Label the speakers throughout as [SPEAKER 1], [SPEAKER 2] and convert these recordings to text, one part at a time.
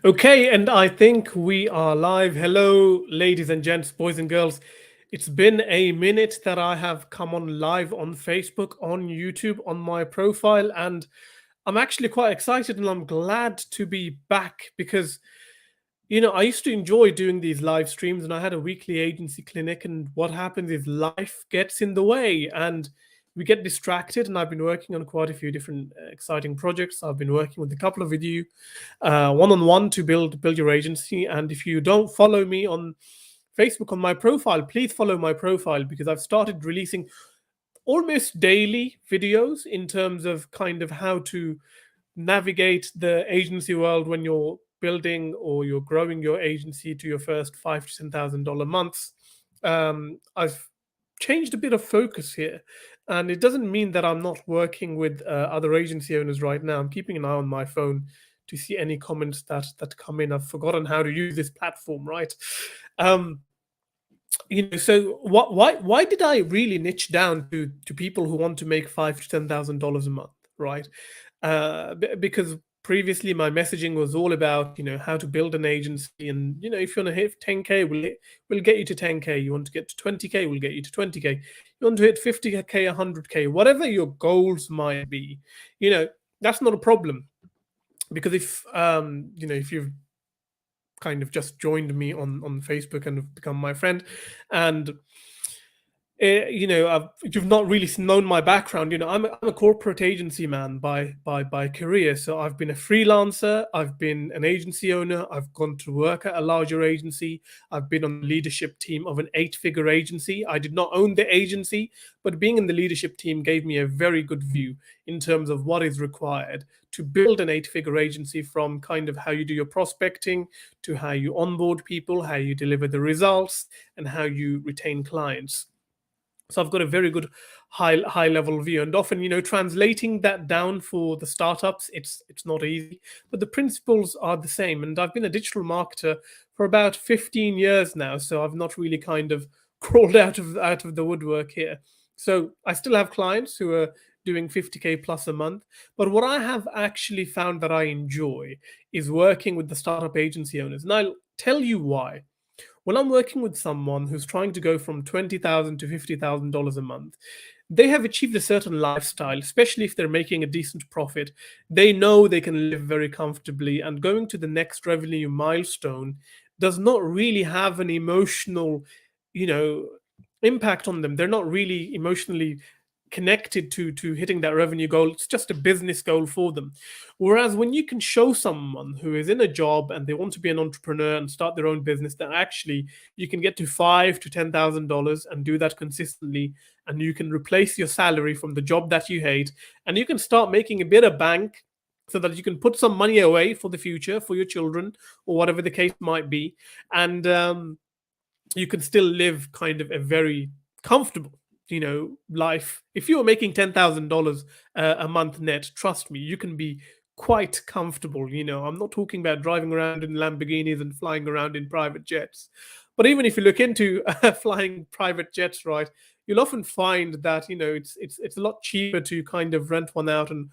[SPEAKER 1] Okay, and I think we are live. Hello, ladies and gents, boys and girls. It's been a minute that I have come on live on Facebook, on YouTube, on my profile, and I'm actually quite excited and I'm glad to be back because, I used to enjoy doing these live streams and I had a weekly agency clinic. And what happens is life gets in the way and we get distracted. And I've been working on quite a few different exciting projects. I've been working with a couple of you one on one to build your agency. And if you don't follow me on Facebook on my profile, please follow my profile because I've started releasing almost daily videos in terms of kind of how to navigate the agency world when you're building or you're growing your agency to your first $5,000 to $10,000 months. I've changed a bit of focus here, and it doesn't mean that I'm not working with other agency owners right now. I'm keeping an eye on my phone to see any comments that come in. I've forgotten how to use this platform, right? Um, so why did I really niche down to people who want to make $5,000 to $10,000 a month, right? Because previously my messaging was all about how to build an agency, and if you want to hit 10K, we'll get you to 10K. You want to get to 20K, we'll get you to 20K. You want to hit 50K, 100K, whatever your goals might be, you know that's not a problem. Because if you've kind of just joined me on Facebook and have become my friend, and if you've not really known my background, I'm a corporate agency man by career. So I've been a freelancer, I've been an agency owner, I've gone to work at a larger agency, I've been on the leadership team of an eight-figure agency. I did not own the agency, but being in the leadership team gave me a very good view in terms of what is required to build an eight-figure agency, from kind of how you do your prospecting to how you onboard people, how you deliver the results, and how you retain clients. So I've got a very good high level view, and often translating that down for the startups, it's not easy, but the principles are the same. And I've been a digital marketer for about 15 years now, so I've not really kind of crawled out of the woodwork here. So I still have clients who are doing 50K plus a month, but what I have actually found that I enjoy is working with the startup agency owners, and I'll tell you why. When I'm working with someone who's trying to go from 20,000 to $50,000 a month, they have achieved a certain lifestyle, especially if they're making a decent profit. They know they can live very comfortably, and going to the next revenue milestone does not really have an emotional, you know, impact on them. They're not really emotionally connected to hitting that revenue goal. It's just a business goal for them. Whereas when you can show someone who is in a job and they want to be an entrepreneur and start their own business, that actually you can get to $5,000 to $10,000 and do that consistently, and you can replace your salary from the job that you hate, and you can start making a bit of bank so that you can put some money away for the future, for your children, or whatever the case might be. And you can still live kind of a very comfortable life. If you are making $10,000 a month net, trust me, you can be quite comfortable. I'm not talking about driving around in Lamborghinis and flying around in private jets, but even if you look into flying private jets, right, you'll often find that it's a lot cheaper to kind of rent one out and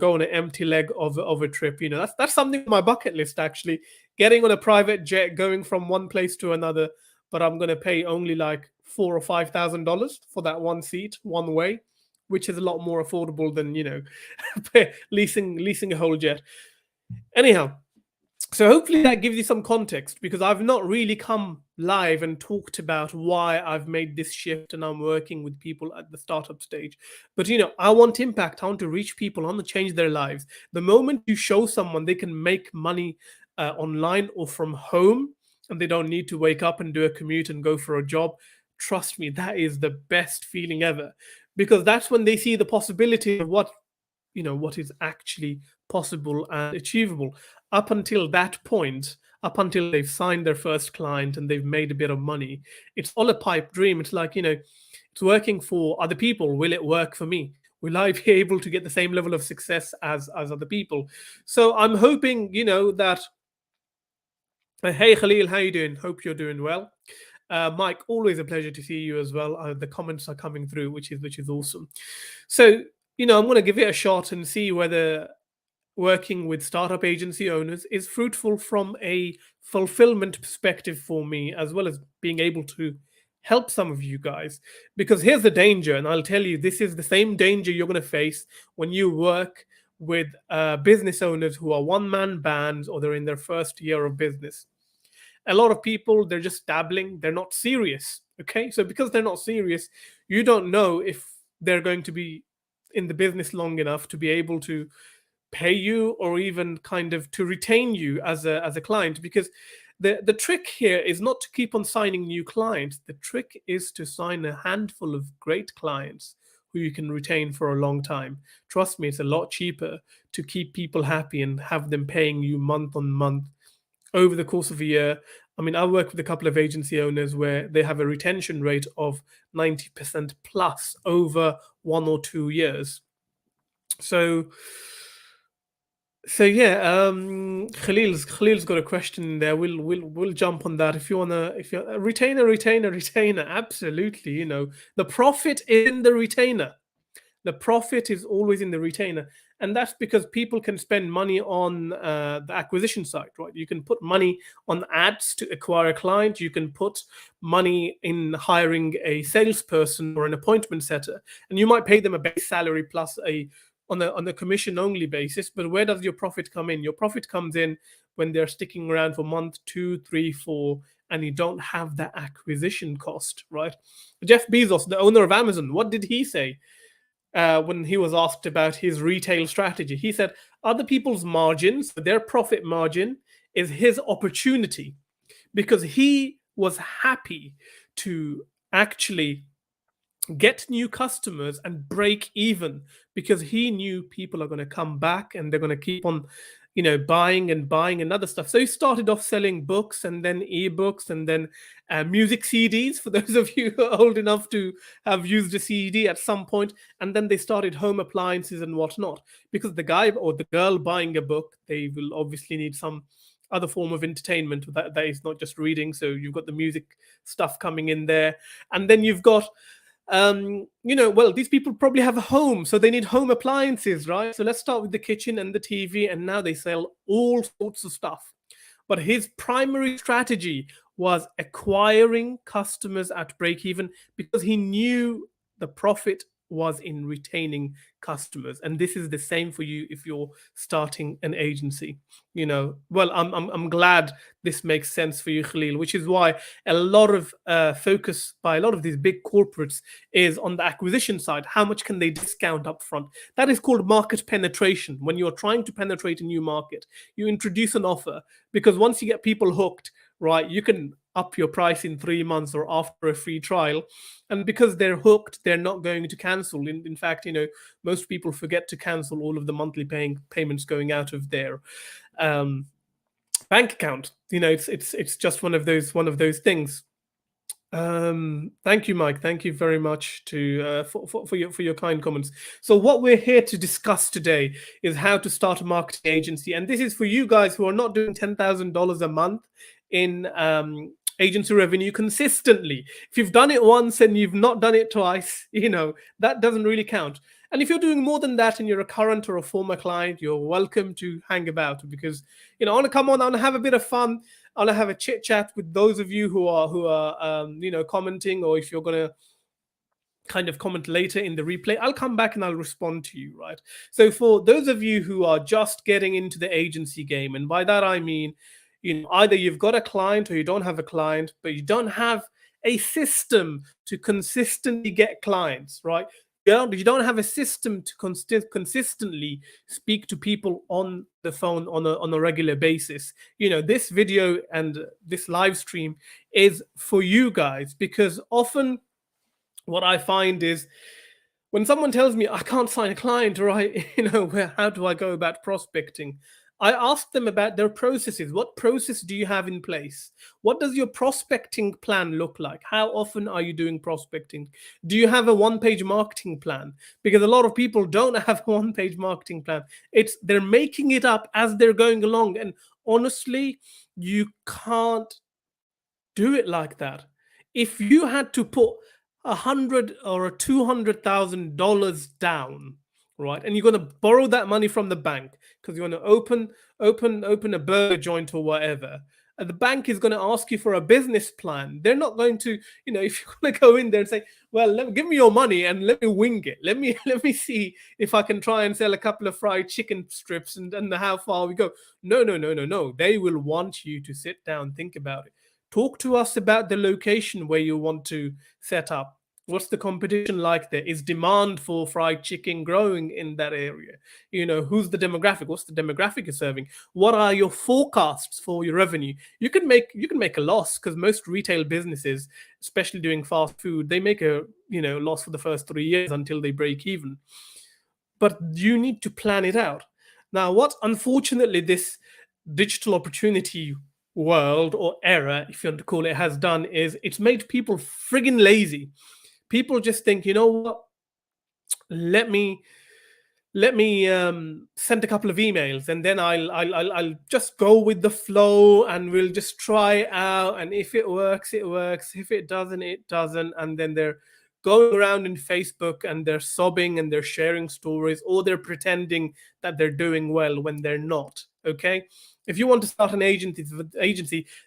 [SPEAKER 1] go on an empty leg of a trip. That's something on my bucket list, actually, getting on a private jet, going from one place to another, but I'm going to pay only like $4,000 or $5,000 for that one seat one way, which is a lot more affordable than leasing a whole jet. Anyhow, so hopefully that gives you some context, because I've not really come live and talked about why I've made this shift and I'm working with people at the startup stage. But I want impact. I want to reach people. I want to change their lives. The moment you show someone they can make money online or from home, and they don't need to wake up and do a commute and go for a job, trust me, that is the best feeling ever, because that's when they see the possibility of what is actually possible and achievable. Up until that point, up until they've signed their first client and they've made a bit of money, it's all a pipe dream. It's like, it's working for other people. Will it work for me? Will I be able to get the same level of success as other people? So I'm hoping, that hey Khalil, how you doing? Hope you're doing well. Mike, always a pleasure to see you as well. The comments are coming through, which is awesome. So I'm going to give it a shot and see whether working with startup agency owners is fruitful from a fulfillment perspective for me, as well as being able to help some of you guys. Because here's the danger, and I'll tell you, this is the same danger you're going to face when you work with business owners who are one man bands or they're in their first year of business. A lot of people, they're just dabbling, they're not serious. Okay, so because they're not serious, you don't know if they're going to be in the business long enough to be able to pay you or even kind of to retain you as a client. Because the trick here is not to keep on signing new clients. The trick is to sign a handful of great clients who you can retain for a long time. Trust me, it's a lot cheaper to keep people happy and have them paying you month on month over the course of a year. I mean, I work with a couple of agency owners where they have a retention rate of 90% plus over 1 or 2 years. So yeah, Khalil's got a question in there. We'll jump on that if you wanna. If you retainer, absolutely. The profit is in the retainer. The profit is always in the retainer, and that's because people can spend money on the acquisition side, right? You can put money on ads to acquire a client. You can put money in hiring a salesperson or an appointment setter, and you might pay them a base salary plus a on a commission only basis. But where does your profit come in? Your profit comes in when they're sticking around for month 2, 3, 4, and you don't have that acquisition cost, right? Jeff Bezos, the owner of Amazon, what did he say when he was asked about his retail strategy? He said other people's margins, their profit margin, is his opportunity, because he was happy to actually get new customers and break even, because he knew people are going to come back and they're going to keep on buying and buying and other stuff. So he started off selling books and then ebooks and then music CDs, for those of you who are old enough to have used a CD at some point. And then they started home appliances and whatnot, because the guy or the girl buying a book, they will obviously need some other form of entertainment that is not just reading. So you've got the music stuff coming in there, and then you've got well, these people probably have a home, so they need home appliances, right? So let's start with the kitchen and the TV, and now they sell all sorts of stuff. But his primary strategy was acquiring customers at break even, because he knew the profit was in retaining customers. And this is the same for you if you're starting an agency. Well, I'm glad this makes sense for you, Khalil, which is why a lot of focus by a lot of these big corporates is on the acquisition side. How much can they discount up front? That is called market penetration. When you're trying to penetrate a new market, you introduce an offer, because once you get people hooked, right, you can up your price in 3 months or after a free trial. And because they're hooked, they're not going to cancel. In fact, most people forget to cancel all of the monthly payments going out of their bank account. It's just one of those things. Thank you, Mike. Thank you very much for your kind comments. So what we're here to discuss today is how to start a marketing agency, and this is for you guys who are not doing $10,000 a month in agency revenue consistently. If you've done it once and you've not done it twice, that doesn't really count. And if you're doing more than that and you're a current or a former client, you're welcome to hang about, because I want to come on, I want to have a bit of fun. I want to have a chit chat with those of you who are commenting, or if you're going to kind of comment later in the replay, I'll come back and I'll respond to you, right? So for those of you who are just getting into the agency game, and by that I mean, either you've got a client or you don't have a client, but you don't have a system to consistently get clients, right? You don't have a system to consistently speak to people on the phone on a regular basis. This video and this live stream is for you guys, because often what I find is when someone tells me I can't sign a client, or how do I go about prospecting? I ask them about their processes. What process do you have in place? What does your prospecting plan look like? How often are you doing prospecting? Do you have a one-page marketing plan? Because a lot of people don't have a one-page marketing plan. They're making it up as they're going along. And honestly, you can't do it like that. If you had to put $100,000 or $200,000 down right? And you're going to borrow that money from the bank because you want to open a burger joint or whatever. And the bank is going to ask you for a business plan. They're not going to, if you're going to go in there and say, "Well, give me your money and let me wing it. Let me see if I can try and sell a couple of fried chicken strips and how far we go." No, no, no, no, no. They will want you to sit down, think about it. Talk to us about the location where you want to set up. What's the competition like there? Is demand for fried chicken growing in that area? Who's the demographic? What's the demographic you're serving? What are your forecasts for your revenue? You can make a loss because most retail businesses, especially doing fast food, they make a loss for the first 3 years until they break even. But you need to plan it out. Now, what unfortunately this digital opportunity world or era, if you want to call it, has done is it's made people friggin' lazy. People just think, you know what? Let me send a couple of emails, and then I'll just go with the flow, and we'll just try it out. And if it works, it works. If it doesn't, it doesn't. And then they're going around in Facebook and they're sobbing and they're sharing stories, or they're pretending that they're doing well when they're not. Okay. If you want to start an agency,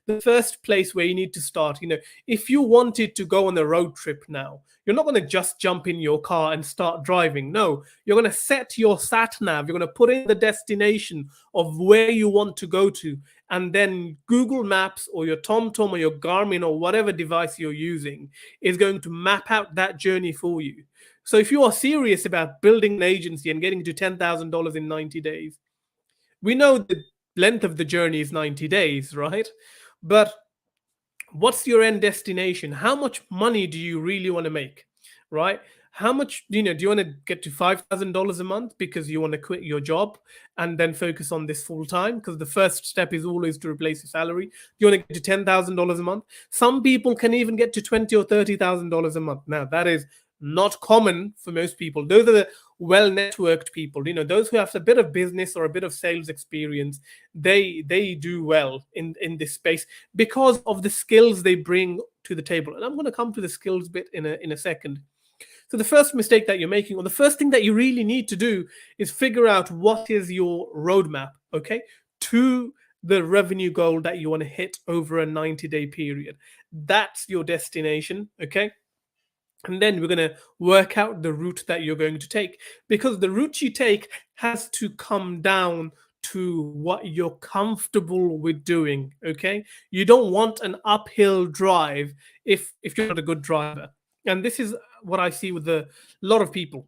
[SPEAKER 1] the first place where you need to start, if you wanted to go on a road trip now, you're not going to just jump in your car and start driving. No, you're going to set your sat nav. You're going to put in the destination of where you want to go to, and then Google Maps or your TomTom or your Garmin or whatever device you're using is going to map out that journey for you. So if you are serious about building an agency and getting to $10,000 in 90 days, we know the length of the journey is 90 days, right? But what's your end destination? How much money do you really want to make, right? How much, do you want to get to $5,000 a month because you want to quit your job and then focus on this full time? Because the first step is always to replace your salary. Do you want to get to $10,000 a month? Some people can even get to $20,000 or $30,000 a month. Now, that is not common for most people. Those are the well networked people, those who have a bit of business or a bit of sales experience. They do well in this space because of the skills they bring to the table. And I'm going to come to the skills bit in a second. So the first mistake that you're making, or the first thing that you really need to do, is figure out what is your roadmap, okay, to the revenue goal that you want to hit over a 90-day period. That's your destination, okay? And then we're going to work out the route that you're going to take, because the route you take has to come down to what you're comfortable with doing. Okay, you don't want an uphill drive if you're not a good driver. And this is what I see with a lot of people.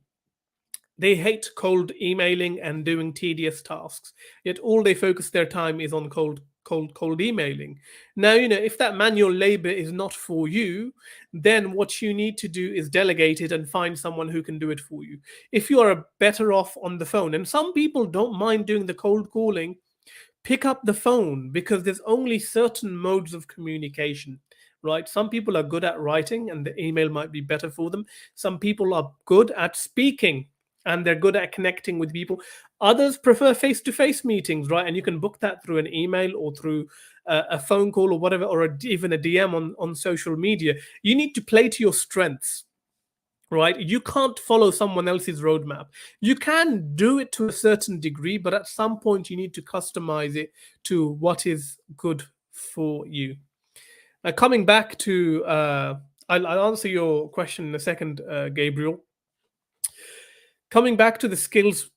[SPEAKER 1] They hate cold emailing and doing tedious tasks, yet all they focus their time is on cold emailing. Now, if that manual labor is not for you, then what you need to do is delegate it and find someone who can do it for you. If you are better off on the phone, and some people don't mind doing the cold calling, pick up the phone, because there's only certain modes of communication, right? Some people are good at writing and the email might be better for them. Some people are good at speaking and they're good at connecting with people. Others prefer face-to-face meetings, right? And you can book that through an email or through a phone call or whatever, or even a DM on social media. You need to play to your strengths, right? You can't follow someone else's roadmap. You can do it to a certain degree, but at some point you need to customize it to what is good for you. Now, coming back to, I'll answer your question in a second, Gabriel. Coming back to the skills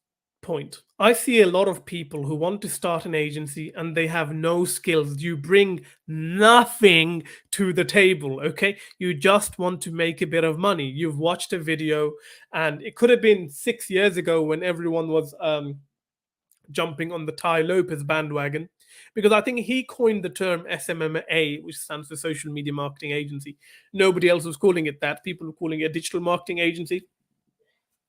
[SPEAKER 1] point, I see a lot of people who want to start an agency and they have no skills. You bring nothing to the table, okay? You just want to make a bit of money. You've watched a video, and it could have been 6 years ago when everyone was jumping on the Tai Lopez bandwagon, because I think he coined the term SMMA, which stands for Social Media Marketing Agency. Nobody else was calling it that. People were calling it a digital marketing agency,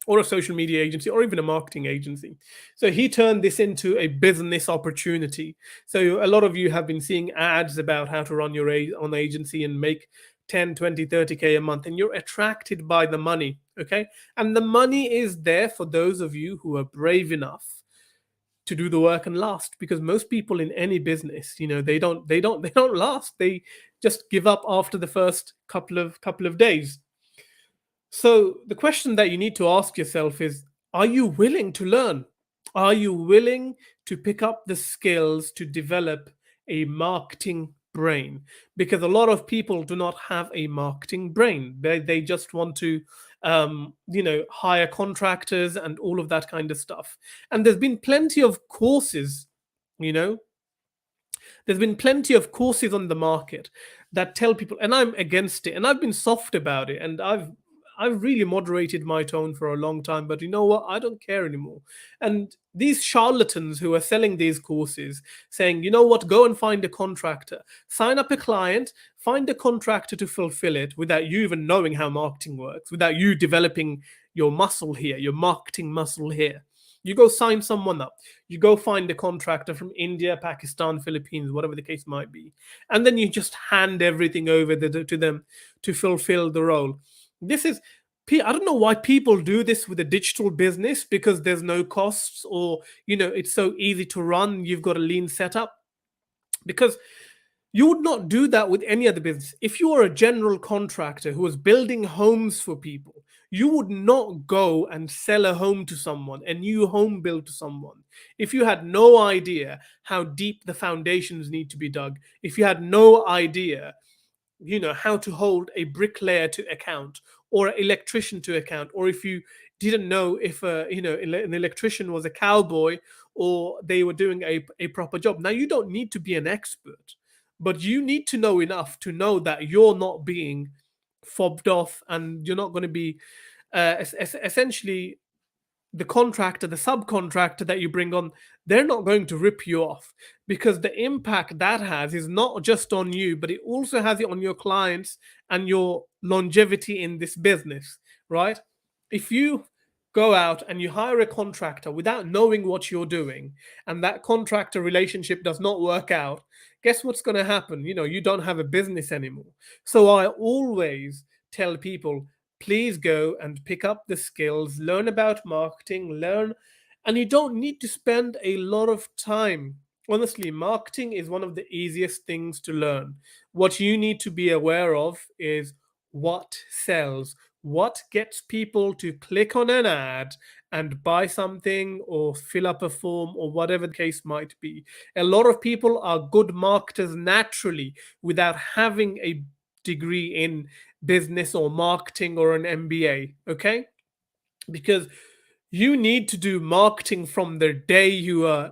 [SPEAKER 1] or a social media agency, or even a marketing agency. So he turned this into a business opportunity. So a lot of you have been seeing ads about how to run your own agency and make 10, 20, 30K a month, and you're attracted by the money, okay? And the money is there for those of you who are brave enough to do the work and last, because most people in any business, they don't last. They just give up after the first couple of days. So the question that you need to ask yourself is, Are you willing to learn? Are you willing to pick up the skills to develop a marketing brain? Because a lot of people do not have a marketing brain. They just want to, hire contractors and all of that kind of stuff. And there's been plenty of courses, you know, there's been plenty of courses on the market that tell people, and I'm against it, and I've been soft about it, and I've really moderated my tone for a long time, but you know what? I don't care anymore. And these charlatans who are selling these courses saying, you know what, go and find a contractor, sign up a client, find a contractor to fulfill it without you even knowing how marketing works, without you developing your muscle here, your marketing muscle here. You go sign someone up. You go find a contractor from India, Pakistan, Philippines, whatever the case might be. And then you just hand everything over to them to fulfill the role. This is, I don't know why people do this with a digital business, because there's no costs, or, it's so easy to run. You've got a lean setup. Because you would not do that with any other business. If you are a general contractor who is building homes for people, you would not go and sell a home to someone, a new home built to someone, if you had no idea how deep the foundations need to be dug, if you had no idea, how to hold a bricklayer to account, or an electrician to account, or if you didn't know if an electrician was a cowboy, or they were doing a proper job. Now, you don't need to be an expert, but you need to know enough to know that you're not being fobbed off, and you're not going to be essentially the contractor, the subcontractor that you bring on, they're not going to rip you off, because the impact that has is not just on you, but it also has it on your clients and your longevity in this business, right? If you go out and you hire a contractor without knowing what you're doing, and that contractor relationship does not work out, guess what's going to happen? You don't have a business anymore. So I always tell people, please go and pick up the skills, learn about marketing, and you don't need to spend a lot of time. Honestly, marketing is one of the easiest things to learn. What you need to be aware of is what sells, what gets people to click on an ad and buy something or fill up a form or whatever the case might be. A lot of people are good marketers naturally without having a degree in business or marketing or an MBA, okay? Because you need to do marketing from the day you are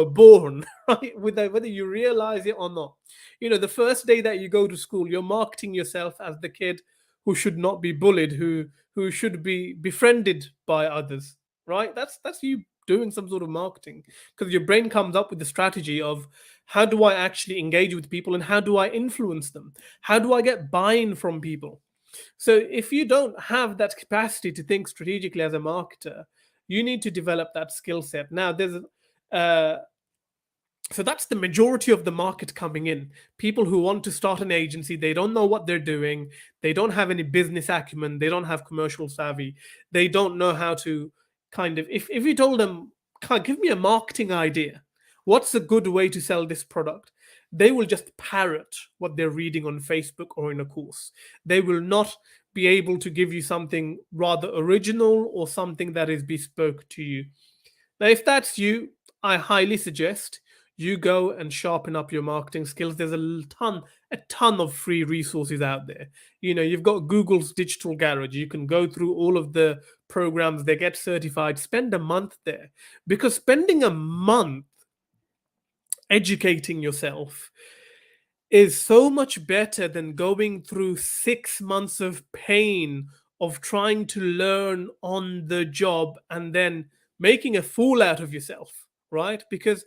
[SPEAKER 1] born, right? Whether you realize it or not. The first day that you go to school, you're marketing yourself as the kid who should not be bullied, who should be befriended by others, right? That's you doing some sort of marketing, because your brain comes up with the strategy of, how do I actually engage with people, and how do I influence them? How do I get buy-in from people? So if you don't have that capacity to think strategically as a marketer, you need to develop that skill set. Now, uh, so that's the majority of the market coming in. People who want to start an agency, they don't know what they're doing. They don't have any business acumen. They don't have commercial savvy. They don't know how to kind of, if you told them, give me a marketing idea, what's a good way to sell this product? They will just parrot what they're reading on Facebook or in a course. They will not be able to give you something rather original or something that is bespoke to you. Now, if that's you, I highly suggest you go and sharpen up your marketing skills. There's a ton of free resources out there. You've got Google's Digital Garage. You can go through all of the programs. They get certified. Spend a month there, because spending a month educating yourself is so much better than going through 6 months of pain of trying to learn on the job and then making a fool out of yourself, right? Because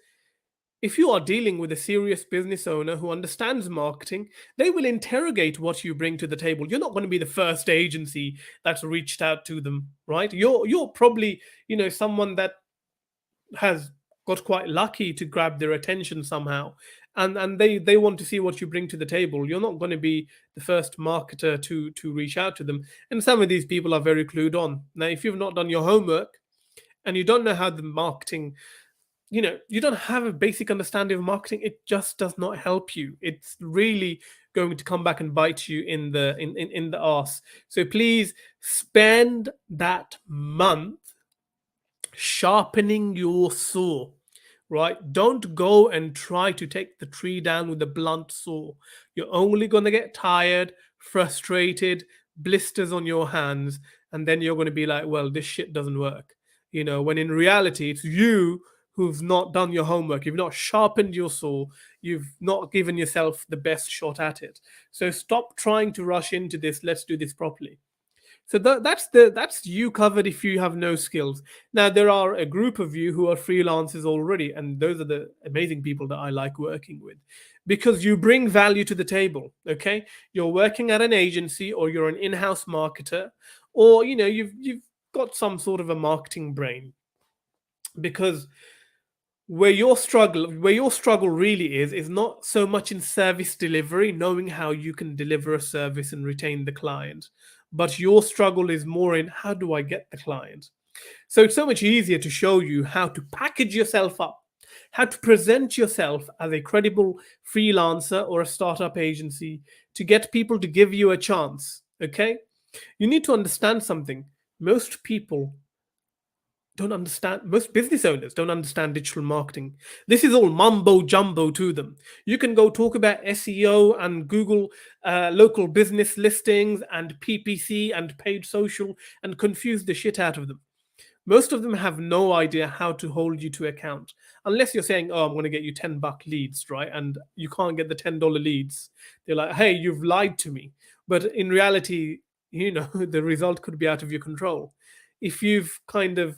[SPEAKER 1] if you are dealing with a serious business owner who understands marketing, they will interrogate what you bring to the table. You're not going to be the first agency that's reached out to them, right? You're probably, someone that has got quite lucky to grab their attention somehow, and they want to see what you bring to the table. You're not going to be the first marketer to reach out to them, and some of these people are very clued on. Now, if you've not done your homework and you don't know how the marketing, you don't have a basic understanding of marketing, it just does not help you. It's really going to come back and bite you in the arse. So please spend that month Sharpening your saw, right? Don't go and try to take the tree down with a blunt saw. You're only going to get tired, frustrated, blisters on your hands, and then you're going to be like, well, this shit doesn't work. When in reality, it's you who've not done your homework. You've not sharpened your saw. You've not given yourself the best shot at it. So stop trying to rush into this. Let's do this properly. So that's you covered if you have no skills. Now there are a group of you who are freelancers already, and those are the amazing people that I like working with because you bring value to the table. Okay, you're working at an agency or you're an in-house marketer, or you've got some sort of a marketing brain because where your struggle really is not so much in service delivery, knowing how you can deliver a service and retain the client, but your struggle is more in how do I get the client. So it's so much easier to show you how to package yourself up, how to present yourself as a credible freelancer or a startup agency to get people to give you a chance. Okay, you need to understand something. Most business owners don't understand digital marketing. This is all mumbo jumbo to them. You can go talk about SEO and Google local business listings and PPC and paid social and confuse the shit out of them. Most of them have no idea how to hold you to account unless you're saying, oh, I'm going to get you $10 leads, right? And you can't get the $10 leads. They're like, hey, you've lied to me. But in reality, the result could be out of your control. If you've kind of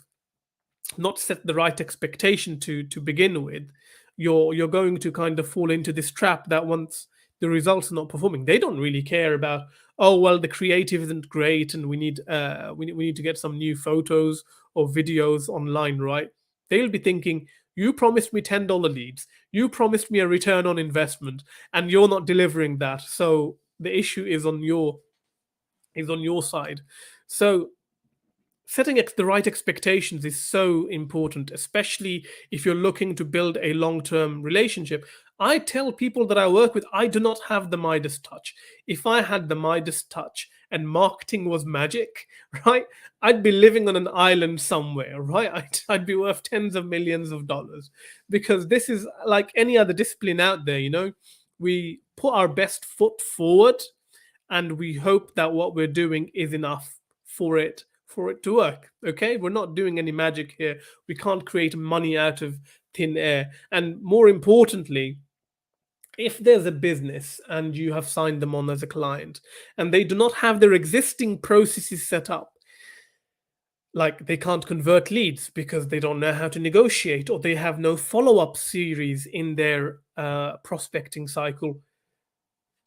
[SPEAKER 1] not set the right expectation to begin with, you're going to kind of fall into this trap that once the results are not performing, they don't really care about, oh well, the creative isn't great and we need to get some new photos or videos online, right? They'll be thinking, you promised me $10 leads, you promised me a return on investment, and you're not delivering that. So the issue is on your side. So setting the right expectations is so important, especially if you're looking to build a long-term relationship. I tell people that I work with, I do not have the Midas touch. If I had the Midas touch and marketing was magic, right, I'd be living on an island somewhere, right? I'd be worth tens of millions of dollars, because this is like any other discipline out there. We put our best foot forward and we hope that what we're doing is enough for it to work. Okay, we're not doing any magic here. We can't create money out of thin air. And more importantly, if there's a business and you have signed them on as a client and they do not have their existing processes set up, like they can't convert leads because they don't know how to negotiate, or they have no follow-up series in their prospecting cycle,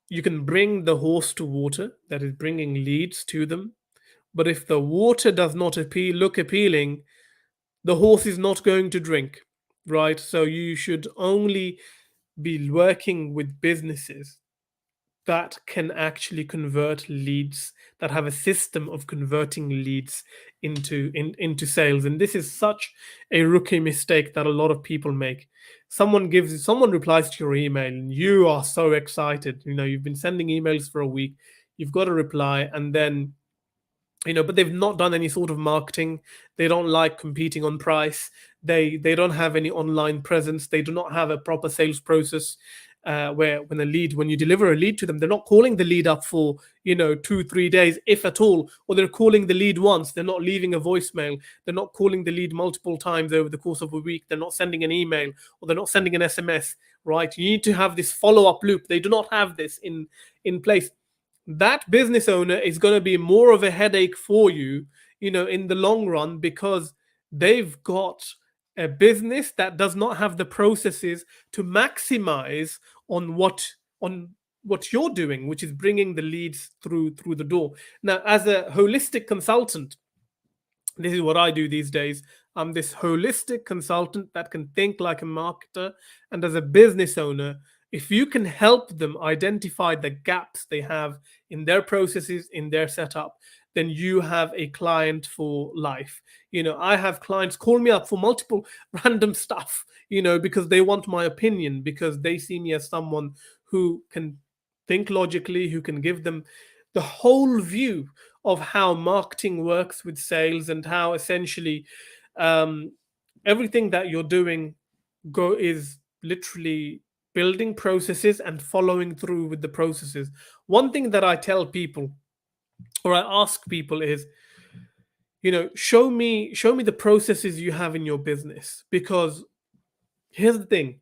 [SPEAKER 1] you can bring the horse to water, that is bringing leads to them. But if the water does not look appealing, the horse is not going to drink, right? So you should only be working with businesses that can actually convert leads, that have a system of converting leads into sales. And this is such a rookie mistake that a lot of people make. Someone replies to your email and you are so excited. You've been sending emails for a week, you've got a reply, and then but they've not done any sort of marketing. They don't like competing on price. They don't have any online presence. They do not have a proper sales process, where when you deliver a lead to them, they're not calling the lead up for 2-3 days, if at all, or they're calling the lead once. They're not leaving a voicemail. They're not calling the lead multiple times over the course of a week. They're not sending an email, or they're not sending an SMS, right? You need to have this follow-up loop. They do not have this in place. That business owner is going to be more of a headache for you, in the long run, because they've got a business that does not have the processes to maximize on what you're doing, which is bringing the leads through the door. Now, as a holistic consultant, this is what I do these days. I'm this holistic consultant that can think like a marketer. And as a business owner, if you can help them identify the gaps they have in their processes, in their setup, then you have a client for life. I have clients call me up for multiple random stuff, because they want my opinion, because they see me as someone who can think logically, who can give them the whole view of how marketing works with sales, and how essentially um, everything that you're doing go is literally building processes and following through with the processes. One thing that I tell people or I ask people is, show me the processes you have in your business, because here's the thing.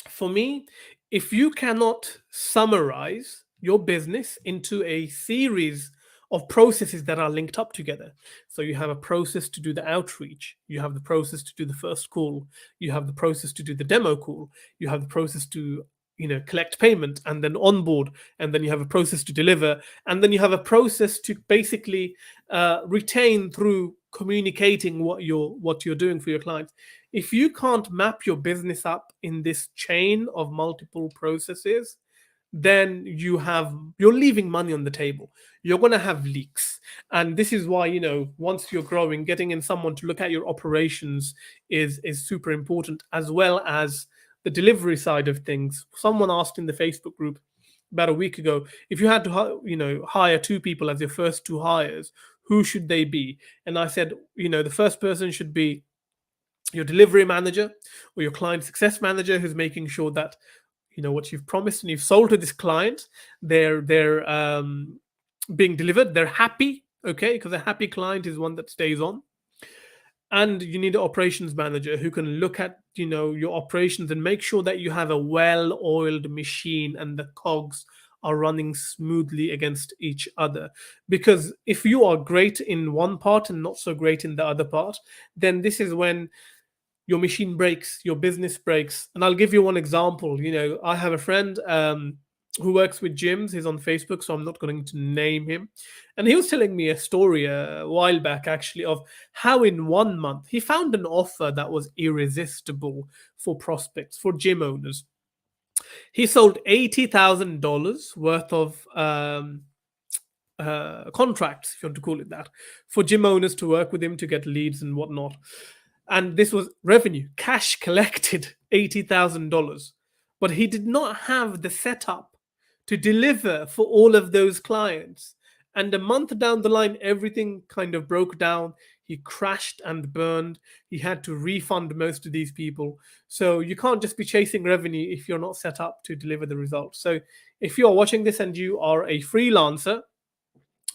[SPEAKER 1] For me, if you cannot summarize your business into a series of processes that are linked up together, so you have a process to do the outreach, you have the process to do the first call, you have the process to do the demo call, you have the process to collect payment and then onboard, and then you have a process to deliver, and then you have a process to basically retain through communicating what you're doing for your clients. If you can't map your business up in this chain of multiple processes, then you're leaving money on the table. You're going to have leaks. And this is why, once you're growing, getting in someone to look at your operations is super important, as well as the delivery side of things. Someone asked in the Facebook group about a week ago, if you had to hire two people as your first two hires, who should they be? And I said, the first person should be your delivery manager or your client success manager, who's making sure that what you've promised and you've sold to this client, they're being delivered, they're happy. Okay, because a happy client is one that stays on. And you need an operations manager who can look at your operations and make sure that you have a well-oiled machine and the cogs are running smoothly against each other. Because if you are great in one part and not so great in the other part, then this is when your machine breaks, your business breaks. And I'll give you one example. I have a friend who works with gyms. He's on Facebook, so I'm not going to name him. And he was telling me a story a while back, actually, of how in 1 month he found an offer that was irresistible for prospects, for gym owners. He sold $80,000 worth of contracts, if you want to call it that, for gym owners to work with him to get leads and whatnot. And this was revenue, cash collected, $80,000. But he did not have the setup to deliver for all of those clients. And a month down the line, everything kind of broke down. He crashed and burned. He had to refund most of these people. So you can't just be chasing revenue if you're not set up to deliver the results. So if you're watching this and you are a freelancer,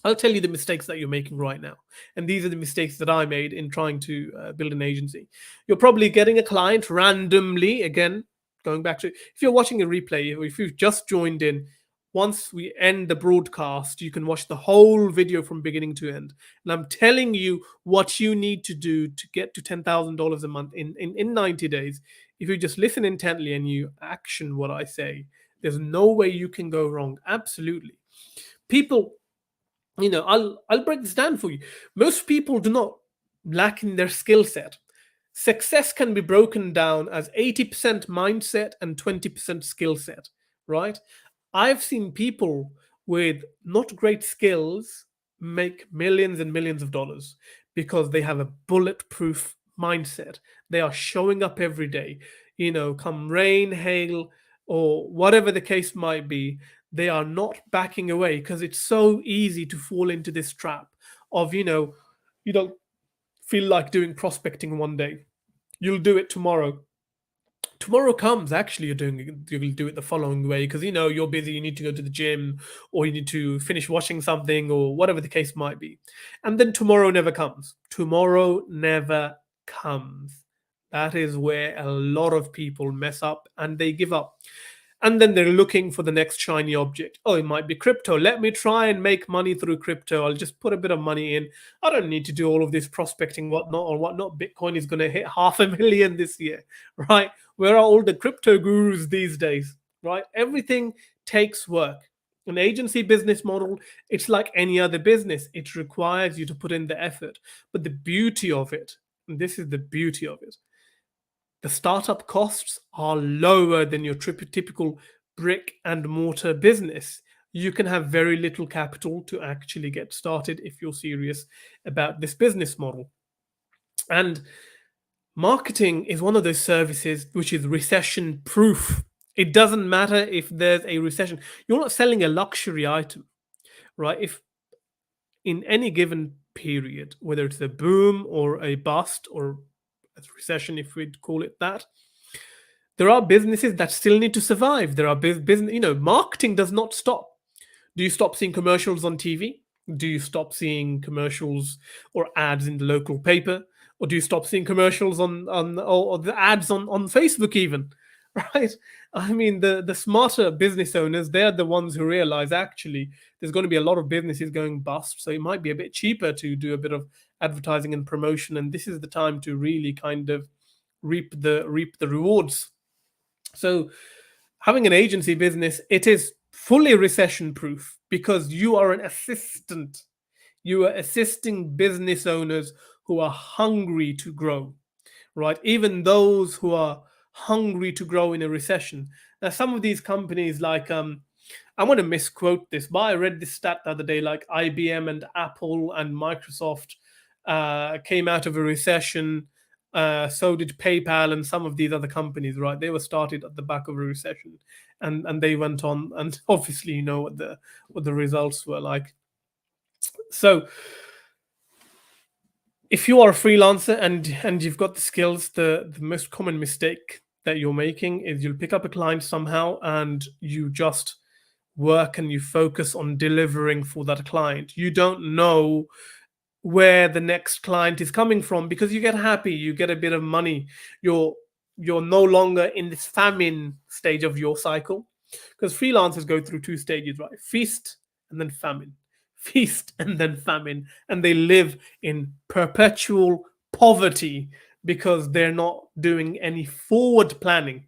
[SPEAKER 1] I'll tell you the mistakes that you're making right now. And these are the mistakes that I made in trying to build an agency. You're probably getting a client randomly. Again, going back to, if you're watching a replay, or if you've just joined in, once we end the broadcast, you can watch the whole video from beginning to end. And I'm telling you what you need to do to get to $10,000 a month in 90 days. If you just listen intently and you action what I say, there's no way you can go wrong. Absolutely. People, I'll break this down for you. Most people do not lack in their skill set. Success can be broken down as 80% mindset and 20% skill set, right? I've seen people with not great skills make millions and millions of dollars because they have a bulletproof mindset. They are showing up every day, come rain, hail, or whatever the case might be. They are not backing away, because it's so easy to fall into this trap of, you don't feel like doing prospecting one day. You'll do it tomorrow. Tomorrow comes, actually you'll do it the following way, because you're busy, you need to go to the gym, or you need to finish washing something, or whatever the case might be. And then tomorrow never comes. Tomorrow never comes. That is where a lot of people mess up and they give up. And then they're looking for the next shiny object. Oh, it might be crypto. Let me try and make money through crypto. I'll just put a bit of money in. I don't need to do all of this prospecting, whatnot or whatnot. Bitcoin is going to hit 500,000 this year, right? Where are all the crypto gurus these days, right? Everything takes work. An agency business model, it's like any other business. It requires you to put in the effort. But the beauty of it, and this is the beauty of it, the startup costs are lower than your typical brick and mortar business. You can have very little capital to actually get started if you're serious about this business model. And marketing is one of those services which is recession proof. It doesn't matter if there's a recession. You're not selling a luxury item, right? If in any given period, whether it's a boom or a bust or a recession, if we'd call it that. There are businesses that still need to survive. There are business, marketing does not stop. Do you stop seeing commercials on TV? Do you stop seeing commercials or ads in the local paper? Or do you stop seeing commercials or the ads on Facebook even? Right? I mean, the smarter business owners, they're the ones who realize actually there's going to be a lot of businesses going bust. So it might be a bit cheaper to do a bit of advertising and promotion. And this is the time to really kind of reap the rewards. So having an agency business, it is fully recession proof because you are an assistant. You are assisting business owners who are hungry to grow, right? Even those who are hungry to grow in a recession. Now, some of these companies, like I want to misquote this, but I read this stat the other day, like IBM and Apple and Microsoft came out of a recession. So did PayPal and some of these other companies, right? They were started at the back of a recession, and they went on, and obviously you know what the results were like. So if you are a freelancer and you've got the skills, the most common mistake that you're making is you'll pick up a client somehow and you just work and you focus on delivering for that client. You don't know where the next client is coming from because you get happy, you get a bit of money. You're no longer in this famine stage of your cycle, because freelancers go through two stages, right? Feast and then famine. Feast and then famine, and they live in perpetual poverty because they're not doing any forward planning.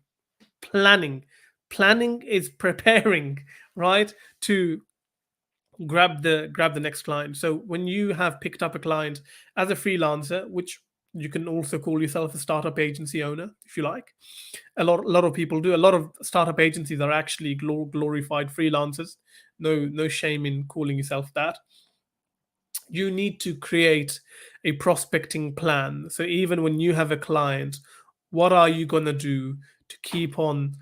[SPEAKER 1] Planning is preparing, right, to grab the next client. So when you have picked up a client as a freelancer, which you can also call yourself a startup agency owner if you like, a lot of people do. A lot of startup agencies are actually glorified freelancers. No shame in calling yourself that. You need to create a prospecting plan. So even when you have a client, what are you going to do to keep on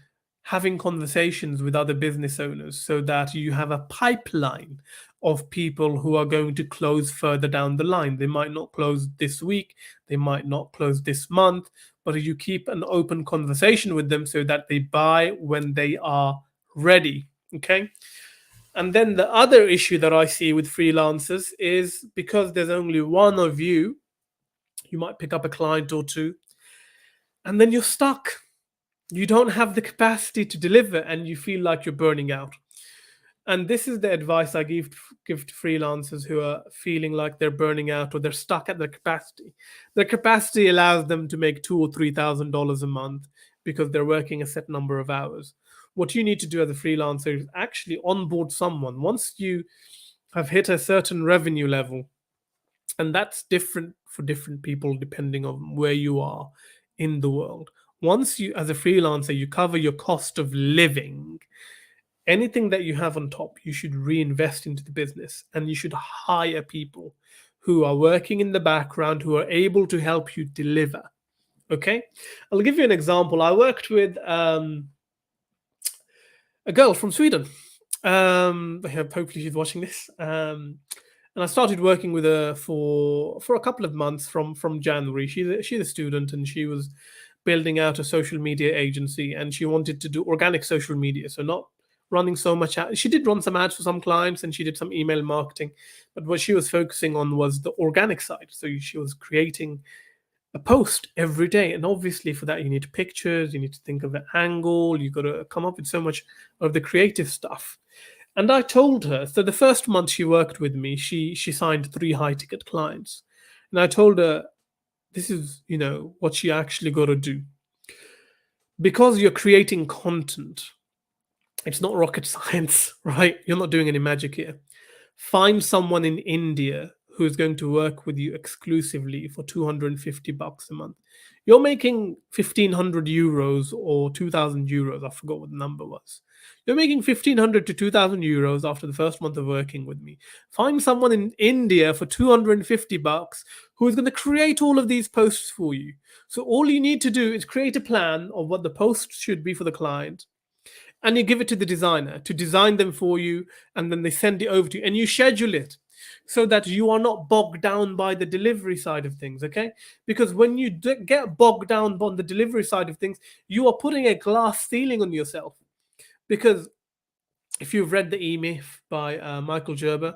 [SPEAKER 1] having conversations with other business owners so that you have a pipeline of people who are going to close further down the line? They might not close this week, they might not close this month, but you keep an open conversation with them so that they buy when they are ready. Okay. And then the other issue that I see with freelancers is because there's only one of you, you might pick up a client or two, and then you're stuck. You don't have the capacity to deliver and you feel like you're burning out. And this is the advice I give to freelancers who are feeling like they're burning out or they're stuck at their capacity. Their capacity allows them to make $2,000 or $3,000 a month because they're working a set number of hours. What you need to do as a freelancer is actually onboard someone. Once you have hit a certain revenue level, and that's different for different people depending on where you are in the world. Once you, as a freelancer, you cover your cost of living, anything that you have on top, you should reinvest into the business and you should hire people who are working in the background, who are able to help you deliver. Okay. I'll give you an example. I worked with a girl from Sweden. Hopefully she's watching this. And I started working with her for a couple of months from January. She's a student and she was building out a social media agency and she wanted to do organic social media, so not running so much ad. She did run some ads for some clients and she did some email marketing, but what she was focusing on was the organic side. So she was creating a post every day, and obviously for that you need pictures, you need to think of an angle, you got to come up with so much of the creative stuff. And I told her, so the first month she worked with me, she signed 3 high ticket clients, and I told her this is what she actually got to do, because you're creating content. It's not rocket science, right? You're not doing any magic here. Find someone in India who is going to work with you exclusively for $250 a month. You're making 1,500 euros or 2,000 euros. I forgot what the number was. You're making 1,500 to 2,000 euros after the first month of working with me. Find someone in India for $250 who is going to create all of these posts for you. So all you need to do is create a plan of what the post should be for the client, and you give it to the designer to design them for you, and then they send it over to you and you schedule it. so that you are not bogged down by the delivery side of things, okay? Because when you get bogged down on the delivery side of things, you are putting a glass ceiling on yourself. Because if you've read the E-Myth by Michael Gerber,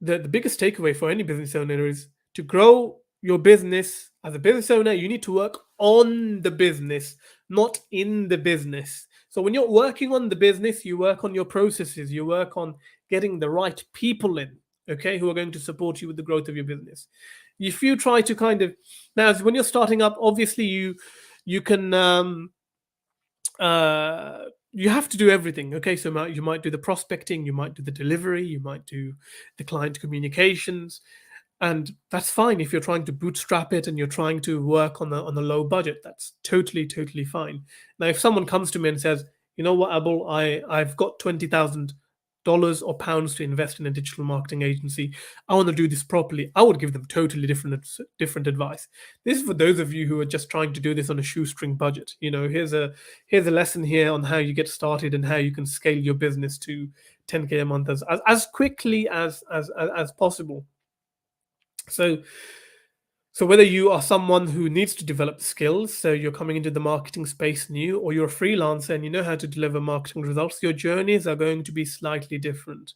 [SPEAKER 1] the biggest takeaway for any business owner is to grow your business. As a business owner, you need to work on the business, not in the business. So when you're working on the business, you work on your processes, you work on getting the right people in, okay, who are going to support you with the growth of your business. If you try to kind of, now when you're starting up, obviously you can you have to do everything. Okay, so you might do the prospecting, you might do the delivery, you might do the client communications, and that's fine if you're trying to bootstrap it and you're trying to work on a low budget. That's totally fine. Now, if someone comes to me and says, you know what, Abul, I've got $20,000 or pounds to invest in a digital marketing agency. I want to do this properly. I would give them totally different advice. This is for those of you who are just trying to do this on a shoestring budget. You know, here's a lesson here on how you get started and how you can scale your business to 10K a month as quickly as possible. So whether you are someone who needs to develop skills, so you're coming into the marketing space new, or you're a freelancer and you know how to deliver marketing results, your journeys are going to be slightly different.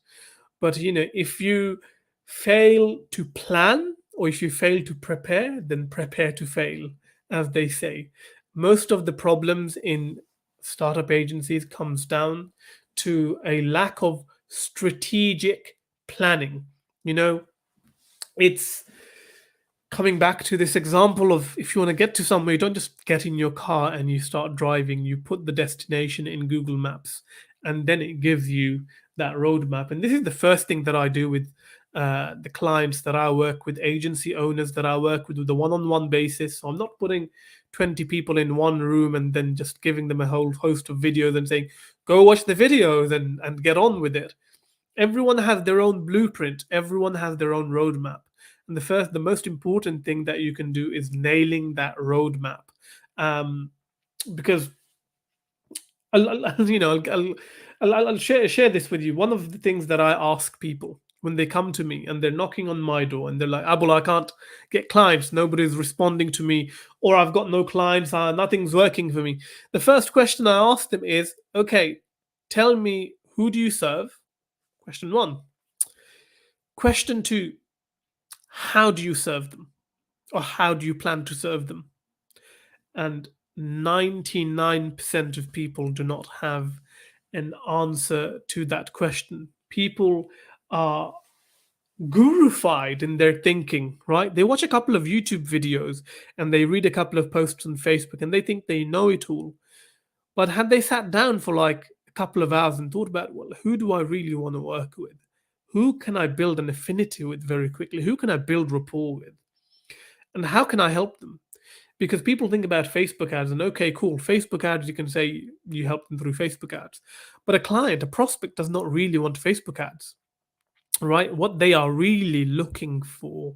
[SPEAKER 1] But if you fail to plan or if you fail to prepare, then prepare to fail, as they say. Most of the problems in startup agencies comes down to a lack of strategic planning. It's coming back to this example of, if you want to get to somewhere, you don't just get in your car and you start driving. You put the destination in Google Maps, and then it gives you that roadmap. And this is the first thing that I do with the clients that I work with, agency owners that I work with a one-on-one basis. So I'm not putting 20 people in one room and then just giving them a whole host of videos and saying, go watch the videos and get on with it. Everyone has their own blueprint. Everyone has their own roadmap. And the most important thing that you can do is nailing that roadmap, because I'll share this with you. One of the things that I ask people when they come to me and they're knocking on my door and they're like, Abul, I can't get clients, nobody's responding to me, or I've got no clients, nothing's working for me. The first question I ask them is, okay, tell me, who do you serve? Question one. Question two, how do you serve them? Or how do you plan to serve them? And 99% of people do not have an answer to that question. People are gurufied in their thinking, right? They watch a couple of YouTube videos and they read a couple of posts on Facebook and they think they know it all. But had they sat down for like a couple of hours and thought about, well, who do I really want to work with? Who can I build an affinity with very quickly? Who can I build rapport with? And how can I help them? Because people think about Facebook ads and, okay, cool, Facebook ads, you can say you help them through Facebook ads. But a prospect does not really want Facebook ads, right? What they are really looking for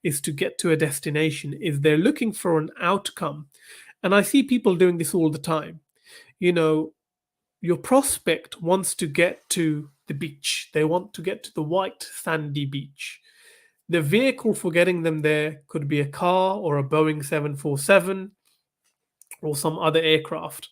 [SPEAKER 1] is to get to a destination, is they're looking for an outcome. And I see people doing this all the time. Your prospect wants to get to the beach. They want to get to the white sandy beach. The vehicle for getting them there could be a car or a Boeing 747 or some other aircraft.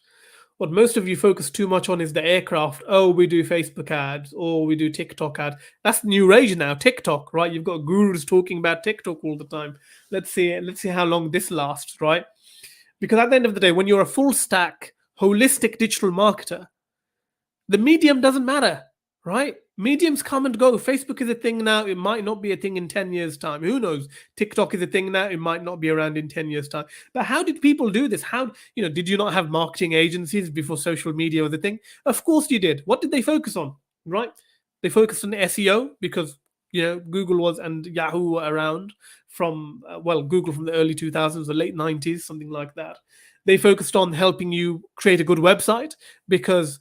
[SPEAKER 1] What most of you focus too much on is the aircraft. Oh, we do Facebook ads, or we do TikTok ads. That's the new rage now, TikTok, right? You've got gurus talking about TikTok all the time. Let's see how long this lasts, right? Because at the end of the day, when you're a full stack, holistic digital marketer, the medium doesn't matter, right? Mediums come and go. Facebook is a thing now. It might not be a thing in 10 years' time. Who knows? TikTok is a thing now. It might not be around in 10 years' time. But how did people do this? Did you not have marketing agencies before social media was a thing? Of course you did. What did they focus on, right? They focused on SEO because, Google was and Yahoo were around from, Google from the early 2000s, the late 90s, something like that. They focused on helping you create a good website because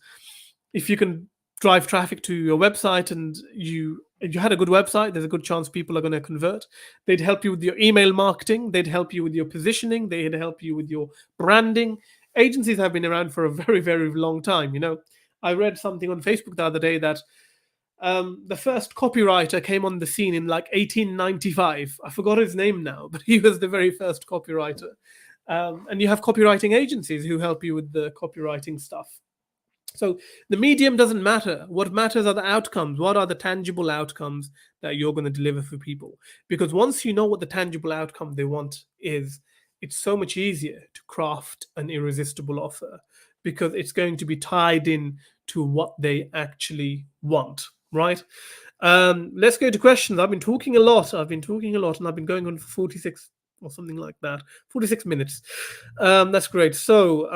[SPEAKER 1] if you can drive traffic to your website and you had a good website, there's a good chance people are going to convert. They'd help you with your email marketing. They'd help you with your positioning. They'd help you with your branding. Agencies have been around for a very, very long time. I read something on Facebook the other day that The first copywriter came on the scene in like 1895. I forgot his name now, but he was the very first copywriter. And you have copywriting agencies who help you with the copywriting stuff. So the medium doesn't matter. What matters are the outcomes. What are the tangible outcomes that you're going to deliver for people? Because once you know what the tangible outcome they want is, it's so much easier to craft an irresistible offer because it's going to be tied in to what they actually want, right? Let's go to questions. I've been talking a lot. And I've been going on for 46 or something like that. 46 minutes. That's great. So,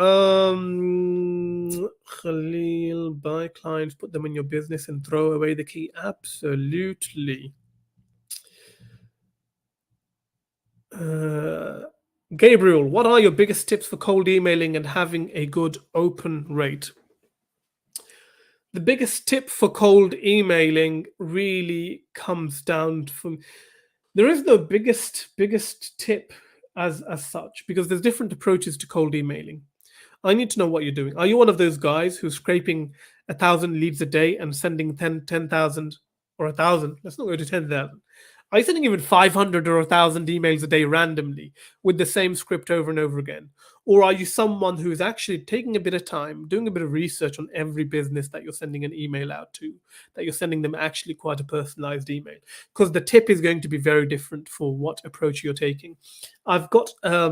[SPEAKER 1] Khalil, buy clients, put them in your business, and throw away the key. Absolutely. Gabriel, what are your biggest tips for cold emailing and having a good open rate? The biggest tip for cold emailing really comes down from, there is no biggest tip as such, because there's different approaches to cold emailing. I need to know what you're doing. Are you one of those guys who's scraping 1,000 leads a day and sending 10,000 or 1,000? Let's not go to 10,000. Are you sending even 500 or 1,000 emails a day randomly with the same script over and over again? Or are you someone who is actually taking a bit of time, doing a bit of research on every business that you're sending an email out to, that you're sending them actually quite a personalized email? Because the tip is going to be very different for what approach you're taking. I've got a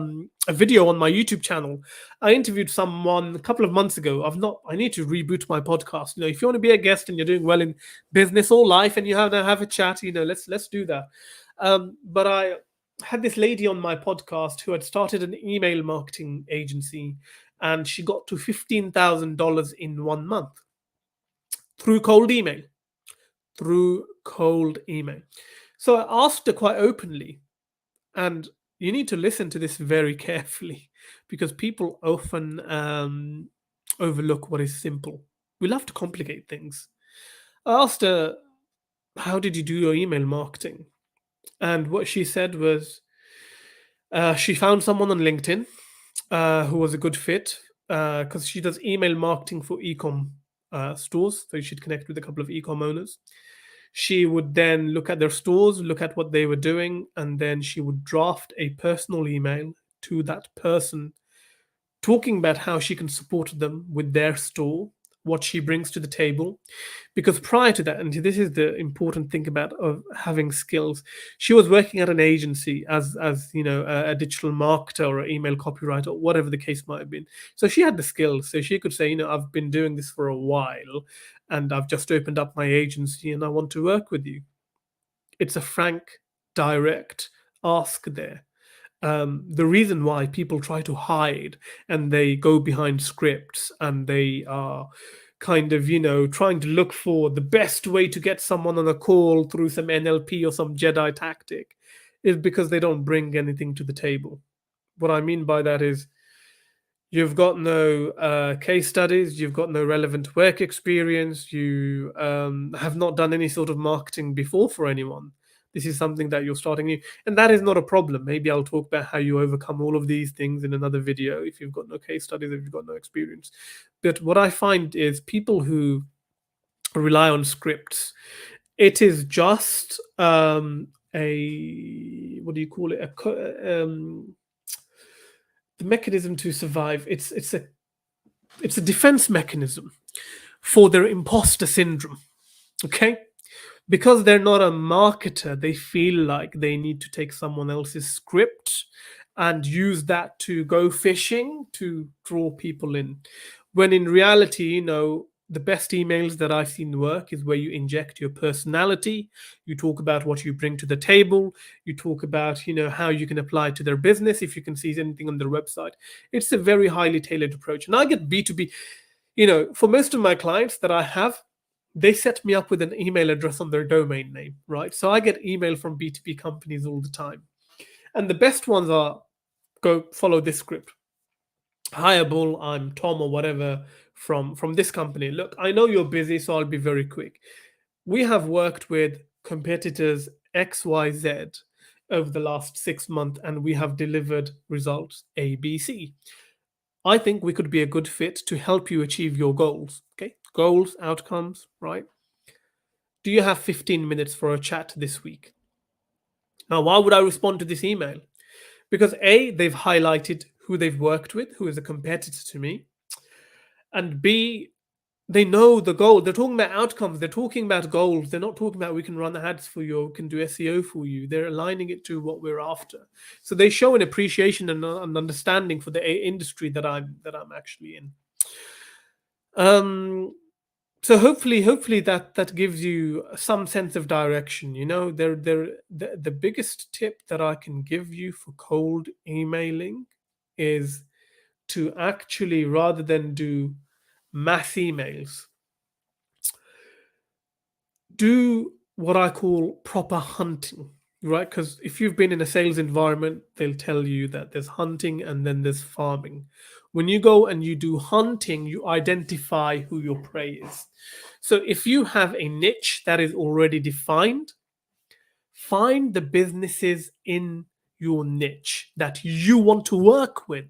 [SPEAKER 1] video on my YouTube channel. I interviewed someone a couple of months ago. I need to reboot my podcast. If you want to be a guest and you're doing well in business or life and you have a chat, let's do that. But I had this lady on my podcast who had started an email marketing agency, and she got to $15,000 in 1 month through cold email. So I asked her quite openly, and you need to listen to this very carefully because people often overlook what is simple. We love to complicate things. I asked her, how did you do your email marketing? And what she said was, she found someone on LinkedIn who was a good fit because she does email marketing for ecom stores. So she'd connect with a couple of ecom owners. She would then look at their stores, look at what they were doing, and then she would draft a personal email to that person talking about how she can support them with their store, what she brings to the table. Because prior to that, and this is the important thing about of having skills, she was working at an agency as a digital marketer or an email copywriter or whatever the case might have been. So she had the skills. So she could say, I've been doing this for a while and I've just opened up my agency and I want to work with you. It's a frank, direct ask there. The reason why people try to hide and they go behind scripts and they are kind of, trying to look for the best way to get someone on a call through some NLP or some Jedi tactic is because they don't bring anything to the table. What I mean by that is you've got no case studies, you've got no relevant work experience, you have not done any sort of marketing before for anyone. This is something that you're starting new, and that is not a problem. Maybe I'll talk about how you overcome all of these things in another video if you've got no case studies, if you've got no experience. But what I find is people who rely on scripts, it is just a, what do you call it? The mechanism to survive. It's a defense mechanism for their imposter syndrome. Okay? Because they're not a marketer, they feel like they need to take someone else's script and use that to go fishing to draw people in. When in reality, the best emails that I've seen work is where you inject your personality, you talk about what you bring to the table, you talk about, how you can apply to their business, if you can see anything on their website. It's a very highly tailored approach. And I get B2B, for most of my clients that I have, they set me up with an email address on their domain name, right? So I get email from B2B companies all the time. And the best ones are, go follow this script. Hi, Abul, I'm Tom or whatever from this company. Look, I know you're busy, so I'll be very quick. We have worked with competitors XYZ over the last 6 months, and we have delivered results ABC. I think we could be a good fit to help you achieve your goals. Okay, goals, outcomes, right? Do you have 15 minutes for a chat this week? Now, why would I respond to this email? Because A, they've highlighted who they've worked with, who is a competitor to me, and B, they know the goal. They're talking about outcomes. They're talking about goals. They're not talking about we can run ads for you or we can do SEO for you. They're aligning it to what we're after. So they show an appreciation and an understanding for the industry that I'm actually in. So hopefully that gives you some sense of direction. The biggest tip that I can give you for cold emailing is to actually, rather than do mass emails, do what I call proper hunting, right? Because if you've been in a sales environment, they'll tell you that there's hunting and then there's farming. When you go and you do hunting, you identify who your prey is. So if you have a niche that is already defined, find the businesses in your niche that you want to work with.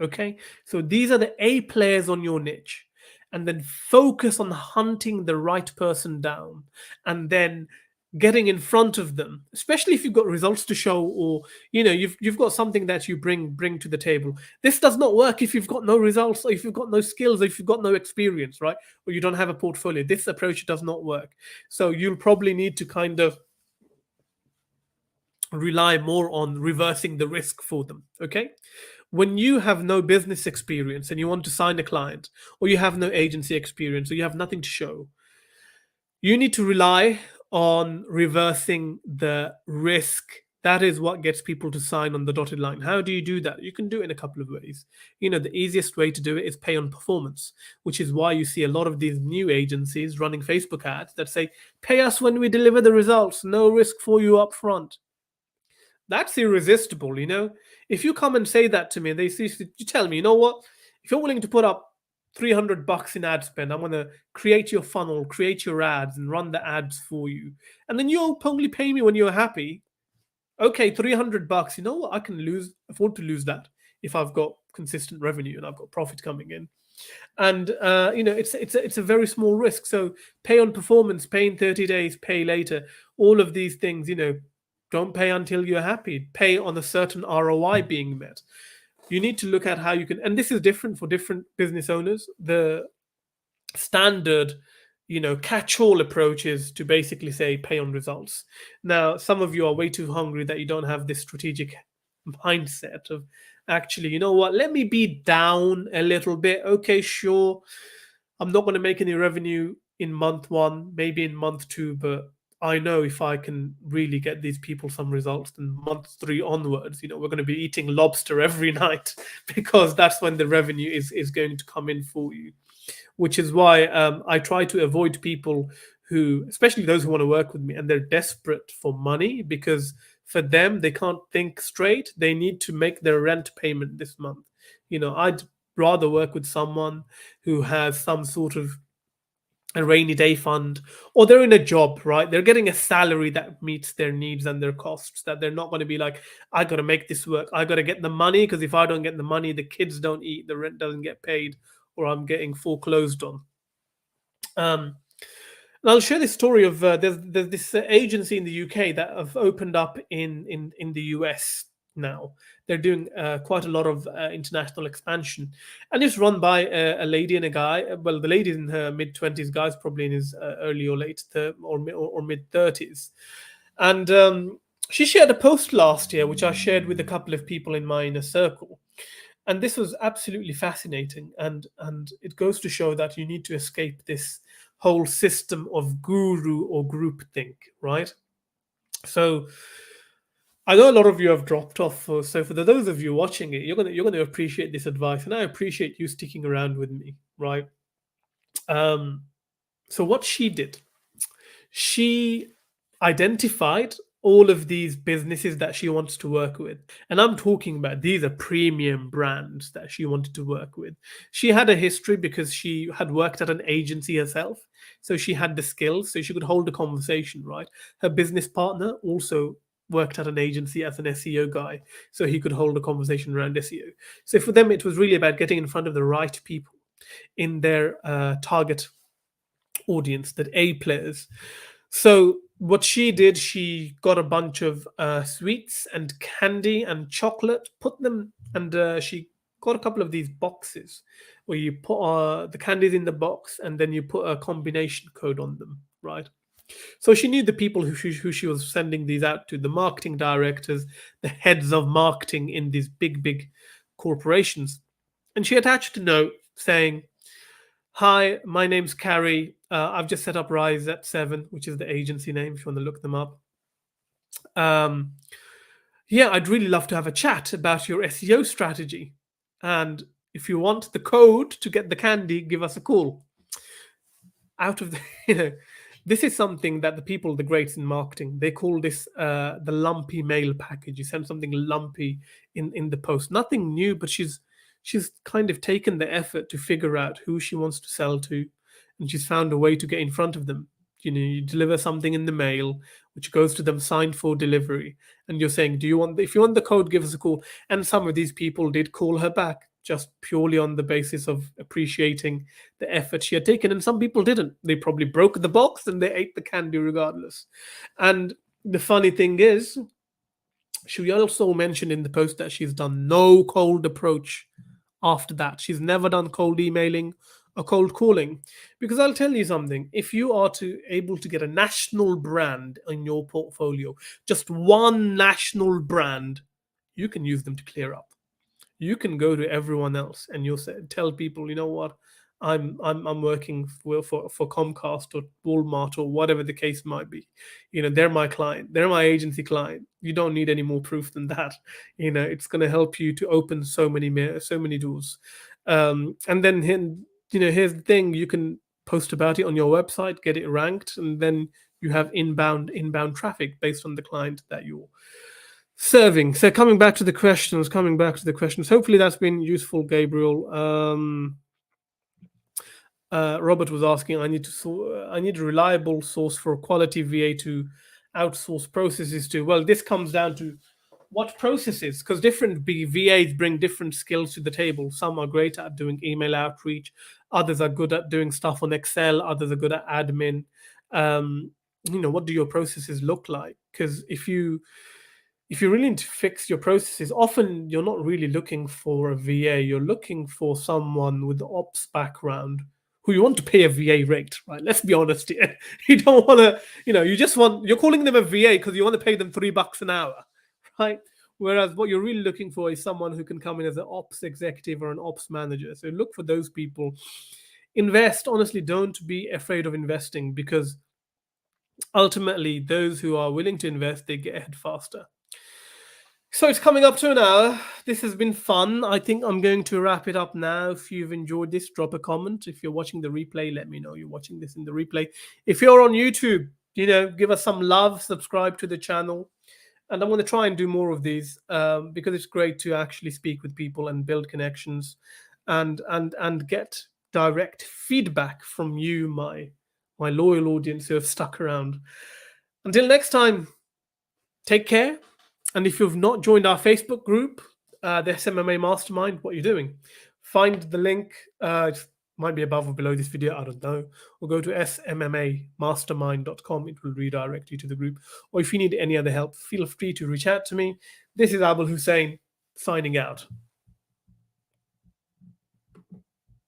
[SPEAKER 1] Okay, so these are the A players on your niche, and then focus on hunting the right person down and then getting in front of them, especially if you've got results to show, or you've got something that you bring to the table. This does not work if you've got no results, or if you've got no skills, or if you've got no experience, right? Or you don't have a portfolio. This approach does not work. So you'll probably need to kind of rely more on reversing the risk for them. Okay, when you have no business experience and you want to sign a client, or you have no agency experience, or you have nothing to show, you need to rely on reversing the risk. That is what gets people to sign on the dotted line. How do you do that? You can do it in a couple of ways. The easiest way to do it is pay on performance, which is why you see a lot of these new agencies running Facebook ads that say, pay us when we deliver the results, no risk for you up front. That's irresistible. If you come and say that to me, you tell me, you know what, if you're willing to put up $300 in ad spend, I'm going to create your funnel, create your ads, and run the ads for you, and then you'll only pay me when you're happy. Okay, $300, you know what, I can afford to lose that if I've got consistent revenue and I've got profit coming in. And it's a very small risk. So pay on performance, pay in 30 days, pay later, all of these things. Don't pay until you're happy. Pay on a certain ROI being met. You need to look at how you can, and this is different for different business owners. The standard, catch-all approach is to basically say pay on results. Now, some of you are way too hungry that you don't have this strategic mindset of actually, you know what, let me be down a little bit. Okay, sure, I'm not going to make any revenue in month one, maybe in month two, but I know if I can really get these people some results, then month three onwards, we're going to be eating lobster every night because that's when the revenue is going to come in for you. Which is why I try to avoid people who, especially those who want to work with me, and they're desperate for money, because for them, they can't think straight. They need to make their rent payment this month. I'd rather work with someone who has some sort of a rainy day fund, or they're in a job, right? They're getting a salary that meets their needs and their costs, that they're not going to be like, I got to make this work. I got to get the money, because if I don't get the money, the kids don't eat, the rent doesn't get paid, or I'm getting foreclosed on. And I'll share this story of there's this agency in the UK that have opened up in the US now. They're doing quite a lot of international expansion, and it's run by a lady and a guy. Well, the lady's in her mid-20s, guy's probably in his early or late or mid-30s, and she shared a post last year, which I shared with a couple of people in my inner circle. And this was absolutely fascinating, and it goes to show that you need to escape this whole system of guru or groupthink, right? So I know a lot of you have dropped off, so for those of you watching it, you're gonna appreciate this advice, and I appreciate you sticking around with me, right? So what she did, she identified all of these businesses that she wants to work with. And I'm talking about, these are premium brands that she wanted to work with. She had a history because she had worked at an agency herself. So she had the skills, so she could hold a conversation, right? Her business partner also worked at an agency as an SEO guy, so he could hold a conversation around SEO. So for them, it was really about getting in front of the right people in their target audience, that A players. So what she did, she got a bunch of sweets and candy and chocolate, put them, and she got a couple of these boxes where you put the candies in the box and then you put a combination code on them, right? So she knew the people who she was sending these out to, the marketing directors, the heads of marketing in these big corporations. And she attached a note saying, "Hi, my name's Carrie. I've just set up Rise at 7, which is the agency name if you want to look them up. Um, yeah, I'd really love to have a chat about your SEO strategy. And if you want the code to get the candy, give us a call." Out of the, this is something that the people, the greats in marketing, they call this the lumpy mail package. You send something lumpy in the post, nothing new, but she's kind of taken the effort to figure out who she wants to sell to, and she's found a way to get in front of them. You deliver something in the mail which goes to them signed for delivery, and you're saying, do you want if you want the code, give us a call. And some of these people did call her back just purely on the basis of appreciating the effort she had taken, and some people didn't. They probably broke the box and they ate the candy regardless. And the funny thing is, she also mentioned in the post that she's done no cold approach after that. She's never done cold emailing or cold calling. Because I'll tell you something, if you are to able to get a national brand in your portfolio, just one national brand, you can use them to clear up. You can go to everyone else and you'll tell people, you know what, I'm working for Comcast or Walmart or whatever the case might be. They're my client, they're my agency client. You don't need any more proof than that. It's going to help you to open so many doors. And then here's the thing: you can post about it on your website, get it ranked, and then you have inbound traffic based on the client that you're serving. So coming back to the questions, hopefully that's been useful, Gabriel. Robert was asking, I need a reliable source for a quality VA to outsource processes to. Well, this comes down to what processes, because different VAs bring different skills to the table. Some are great at doing email outreach, others are good at doing stuff on Excel, others are good at admin. What do your processes look like? Because if you really need to fix your processes, often you're not really looking for a VA. You're looking for someone with the ops background who you want to pay a VA rate, right? Let's be honest here. You don't want to, you're calling them a VA because you want to pay them $3 an hour, right? Whereas what you're really looking for is someone who can come in as an ops executive or an ops manager. So look for those people. Invest, honestly, don't be afraid of investing, because ultimately those who are willing to invest, they get ahead faster. So it's coming up to an hour. This has been fun. I think I'm going to wrap it up now. If you've enjoyed this, drop a comment. If you're watching the replay, let me know you're watching this in the replay. If you're on YouTube, give us some love, subscribe to the channel. And I'm going to try and do more of these because it's great to actually speak with people and build connections and get direct feedback from you, my loyal audience who have stuck around. Until next time, take care. And if you've not joined our Facebook group, the SMMA Mastermind, what are you doing? Find the link. It might be above or below this video, I don't know. Or go to smmamastermind.com. It will redirect you to the group. Or if you need any other help, feel free to reach out to me. This is Abul Hussein, signing out.